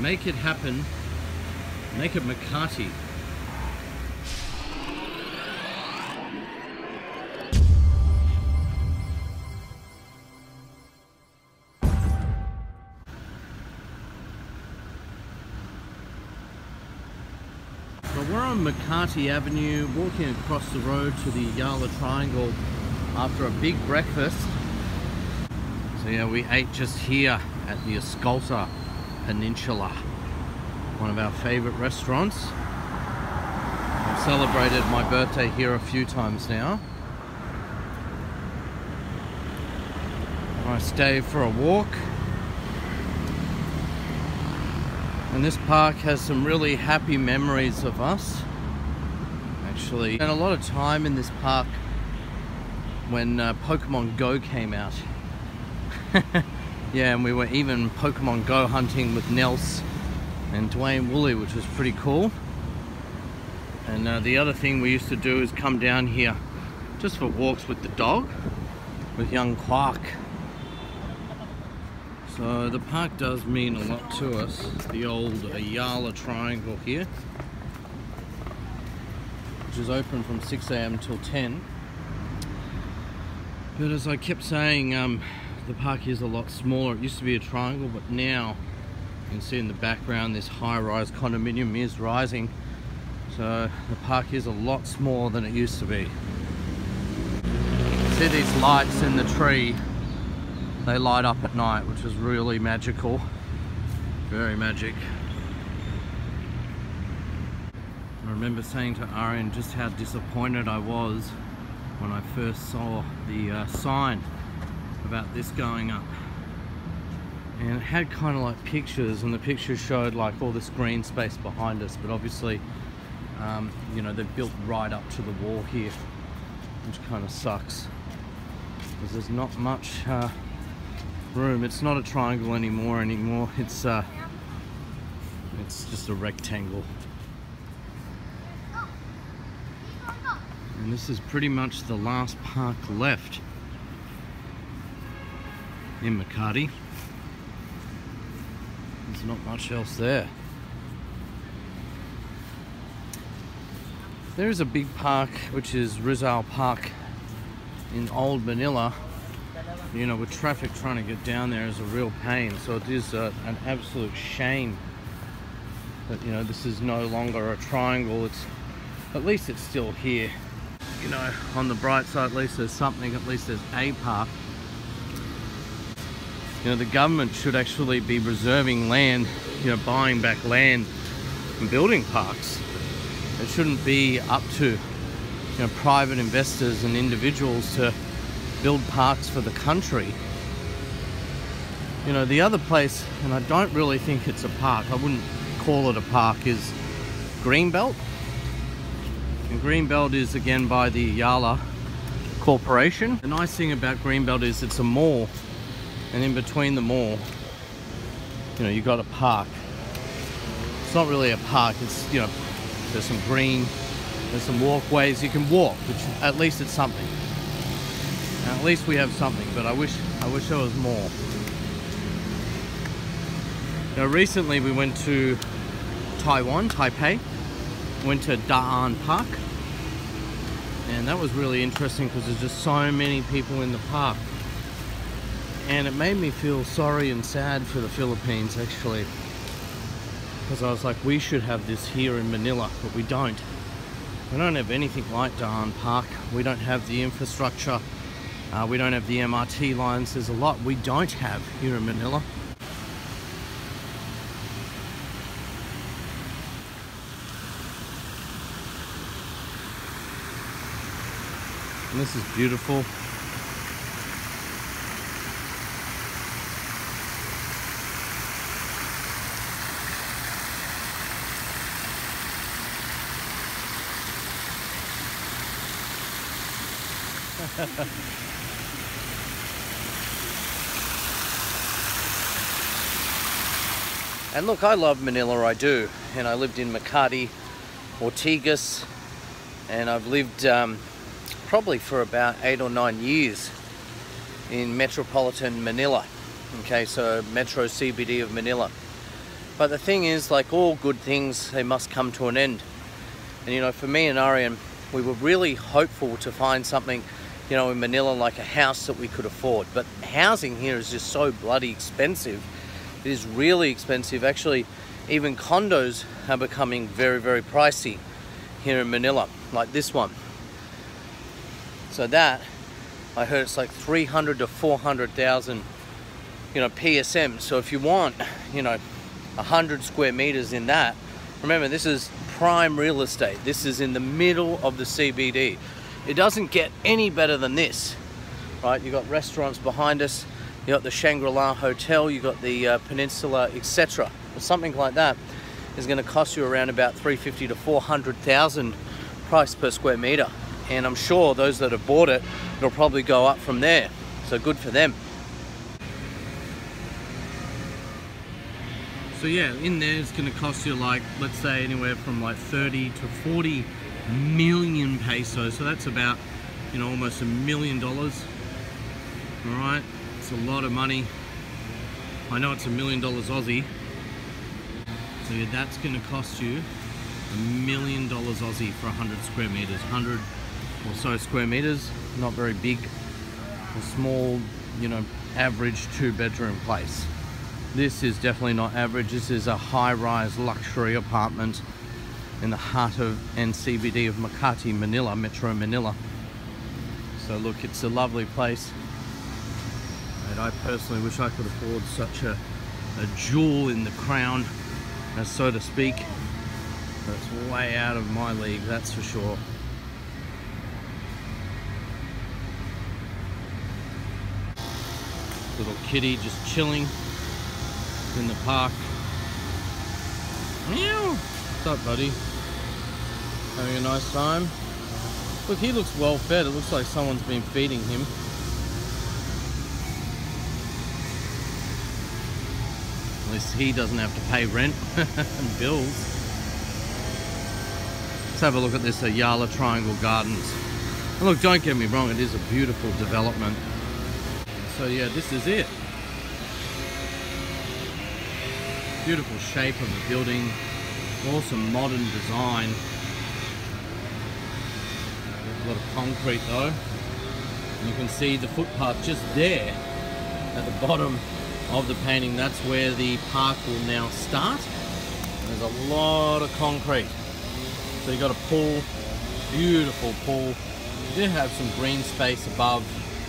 Make it happen. Make it Makati. So we're on Makati Avenue, walking across the road to the Ayala Triangle after a big breakfast. So yeah, we ate just here at the Escolta Peninsula, one of our favorite restaurants. I've celebrated my birthday here a few times now. Nice day for a walk. And this park has some really happy memories of us. Actually, spent a lot of time in this park when Pokemon Go came out. Yeah, and we were even Pokemon Go hunting with Nels and Dwayne Woolley, which was pretty cool. And the other thing we used to do is come down here just for walks with the dog, with young Quark. So the park does mean a lot to us, the old Ayala Triangle here, which is open from 6 AM till 10. But as I kept saying, the park is a lot smaller. It used to be a triangle, but now you can see in the background this high-rise condominium is rising. So the park is a lot smaller than it used to be. See these lights in the tree? They light up at night, which is really magical. Very magic. I remember saying to Arianne just how disappointed I was when I first saw the sign about this going up. And it had kind of like pictures, and the pictures showed like all this green space behind us, but obviously you know, they've built right up to the wall here, which kind of sucks because there's not much room. It's not a triangle anymore. It's just a rectangle. And this is pretty much the last park left in Makati. There's not much else there. There is a big park, which is Rizal Park in Old Manila. You know, with traffic trying to get down there is a real pain. So it is an absolute shame that, you know, this is no longer a triangle. At least it's still here. You know, on the bright side, at least there's something. At least there's a park. You know, the government should actually be reserving land, you know, buying back land and building parks. It shouldn't be up to, you know, private investors and individuals to build parks for the country. You know, the other place, and I don't really think it's a park, I wouldn't call it a park, is Greenbelt. And Greenbelt is again by the Ayala Corporation. The nice thing about Greenbelt is it's a mall, and in between the mall, you know, you got a park. It's not really a park, it's, you know, there's some green, there's some walkways, you can walk, which at least it's something. And at least we have something, but I wish there was more. Now recently we went to Taipei, went to Da'an Park, and that was really interesting because there's just so many people in the park. And it made me feel sorry and sad for the Philippines, actually. Because I was like, we should have this here in Manila, but we don't. We don't have anything like Da'an Park. We don't have the infrastructure. We don't have the MRT lines. There's a lot we don't have here in Manila. And this is beautiful. And look, I love Manila, I do. And I lived in Makati, Ortigas, and I've lived probably for about 8 or 9 years in metropolitan Manila. Okay, so Metro CBD of Manila. But the thing is, like all good things, they must come to an end. And you know, for me and Arianne, we were really hopeful to find something, you know, in Manila, like a house that we could afford. But housing here is just so bloody expensive. It is really expensive. Actually, even condos are becoming very, very pricey here in Manila, like this one. So that, I heard it's like 300 to 400,000, you know, PSM. So if you want, you know, 100 square meters in that, remember, this is prime real estate. This is in the middle of the CBD. It doesn't get any better than this, right? You got restaurants behind us, you got the Shangri-La Hotel, you got the Peninsula, etc. Something like that is going to cost you around about 350 to 400,000 price per square meter. And I'm sure those that have bought it, it'll probably go up from there. So good for them. So yeah, in there it's going to cost you, like, let's say anywhere from like 30 to 40 million pesos. So that's about, you know, almost $1 million. All right, it's a lot of money. I know it's $1 million Aussie. So yeah, that's going to cost you $1 million Aussie for 100 square meters. 100 or so square meters, not very big, a small, you know, average 2-bedroom place. This is definitely not average. This is a high-rise luxury apartment in the heart of and CBD of Makati, Manila, Metro Manila. So look, it's a lovely place. And I personally wish I could afford such a jewel in the crown, so to speak. But it's way out of my league, that's for sure. Little kitty just chilling in the park. Meow! What's up, buddy? Having a nice time? Look, he looks well fed. It looks like someone's been feeding him. At least he doesn't have to pay rent and bills. Let's have a look at this Ayala Triangle Gardens. And look, don't get me wrong, it is a beautiful development. So yeah, this is it. Beautiful shape of the building. Awesome modern design. There's a lot of concrete though. And you can see the footpath just there at the bottom of the painting. That's where the park will now start. There's a lot of concrete. So you got a pool, beautiful pool. You do have some green space above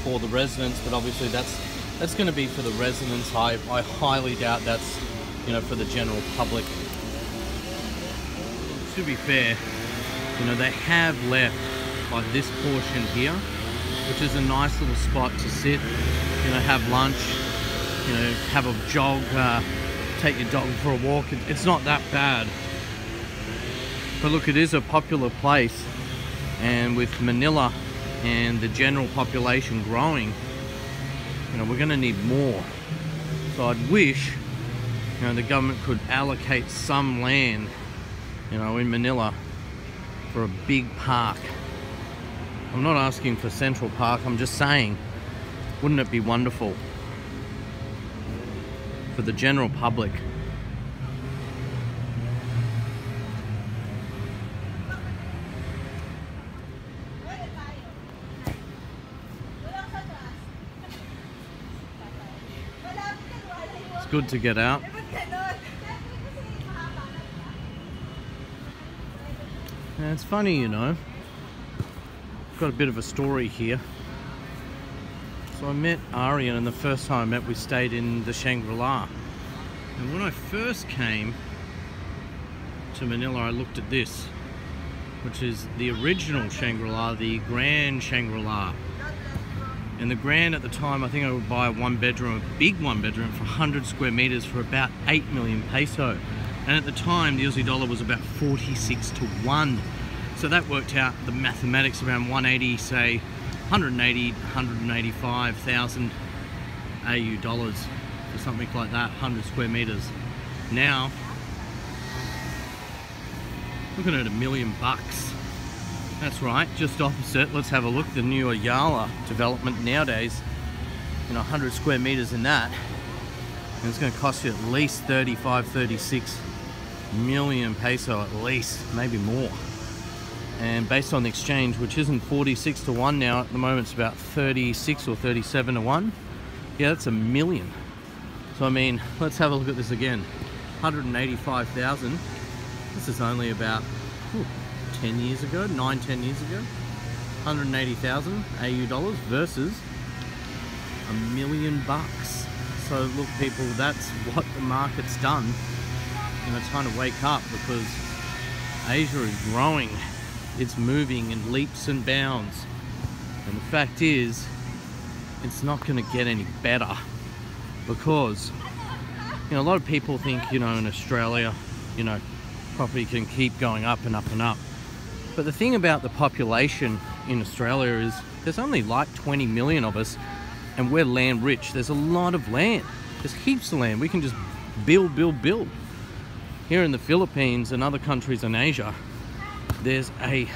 for the residents, but obviously that's going to be for the residents. I highly doubt that's, you know, for the general public. To be fair, you know, they have left like this portion here, which is a nice little spot to sit, you know, have lunch, you know, have a jog, take your dog for a walk. It's not that bad. But look, it is a popular place, and with Manila and the general population growing, you know, we're going to need more. So I'd wish, you know, the government could allocate some land, you know, in Manila for a big park. I'm not asking for Central Park, I'm just saying, wouldn't it be wonderful for the general public? Good to get out. And it's funny, you know, I've got a bit of a story here. So I met Arianne, and the first time I met, we stayed in the Shangri-La. And when I first came to Manila, I looked at this, which is the original Shangri-La, the Grand Shangri-La. And the Grand at the time, I think I would buy a one-bedroom, a big one-bedroom for 100 square meters for about 8 million peso. And at the time, the Aussie dollar was about 46 to 1. So that worked out the mathematics around 180, say 180, 185,000 AU dollars for something like that, 100 square meters. Now, looking at $1 million. That's right, just opposite. Let's have a look. The new Ayala development nowadays, you know, 100 square meters in that And it's going to cost you at least 35, 36 million peso at least, maybe more. And based on the exchange, which isn't 46 to 1 now, at the moment it's about 36 or 37 to 1. Yeah, that's a million. So I mean, let's have a look at this again. 185,000. This is only about 10 years ago, 10 years ago. 180,000 AU dollars versus $1 million. So look people, that's what the market's done. You know, it's time to wake up, because Asia is growing. It's moving in leaps and bounds. And the fact is, it's not going to get any better, because, you know, a lot of people think, you know, in Australia, you know, property can keep going up and up and up. But the thing about the population in Australia is there's only like 20 million of us, and we're land rich. There's a lot of land. There's heaps of land. We can just build, build, build. Here in the Philippines and other countries in Asia, there's a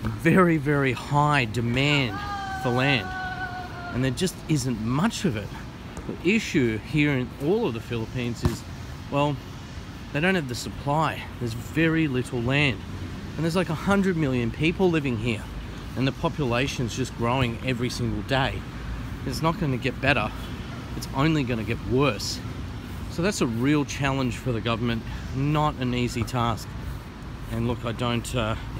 very, very high demand for land, and there just isn't much of it. The issue here in all of the Philippines is, well, they don't have the supply. There's very little land, and there's like 100 million people living here, and the population's just growing every single day. It's not going to get better. It's only going to get worse. So that's a real challenge for the government. Not an easy task. And look, I don't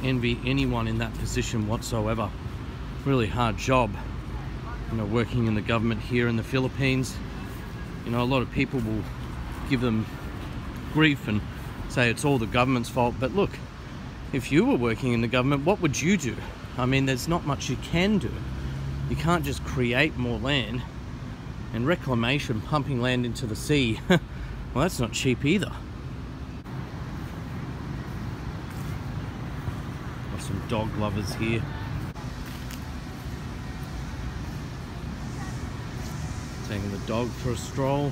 envy anyone in that position whatsoever. Really hard job, you know, working in the government here in the Philippines. You know, a lot of people will give them grief and say it's all the government's fault. But look, if you were working in the government, what would you do? I mean, there's not much you can do. You can't just create more land, and reclamation, pumping land into the sea, well, that's not cheap either. Got some dog lovers here. Taking the dog for a stroll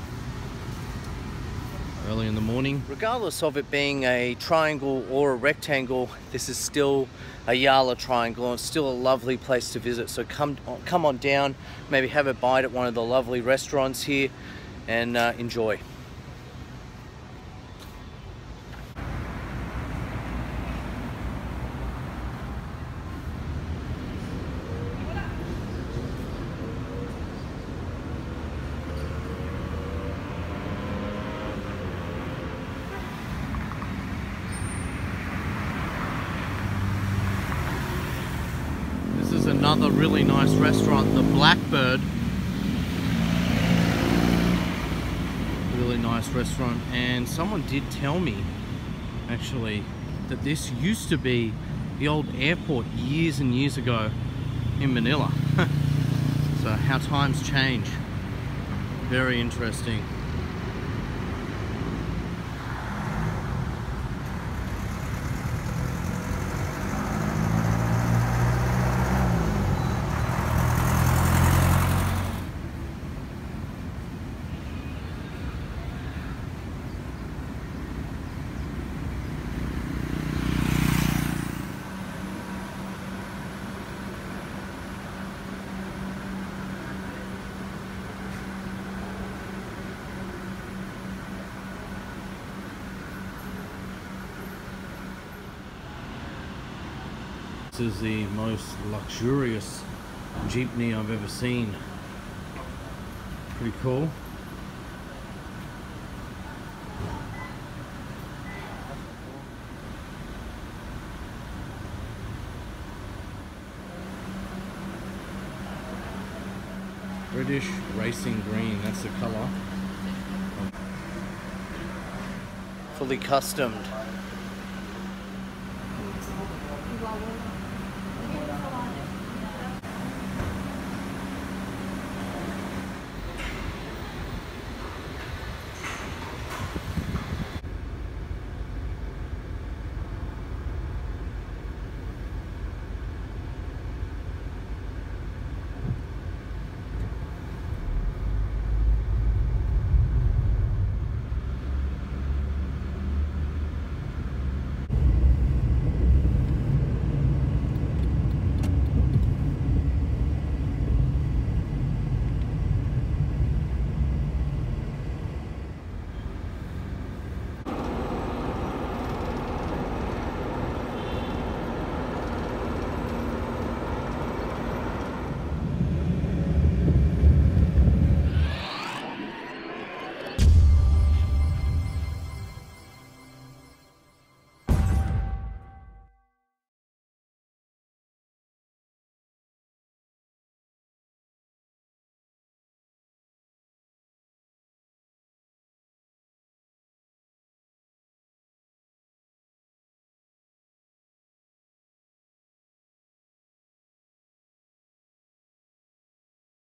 early in the morning. Regardless of it being a triangle or a rectangle, this is still Ayala Triangle, and it's still a lovely place to visit. So come on down, maybe have a bite at one of the lovely restaurants here, and enjoy. Another really nice restaurant, the Blackbird. Really nice restaurant, and someone did tell me actually that this used to be the old airport years and years ago in Manila. So how times change. Very interesting. This is the most luxurious jeepney I've ever seen. Pretty cool. British Racing Green, that's the colour. Fully customed.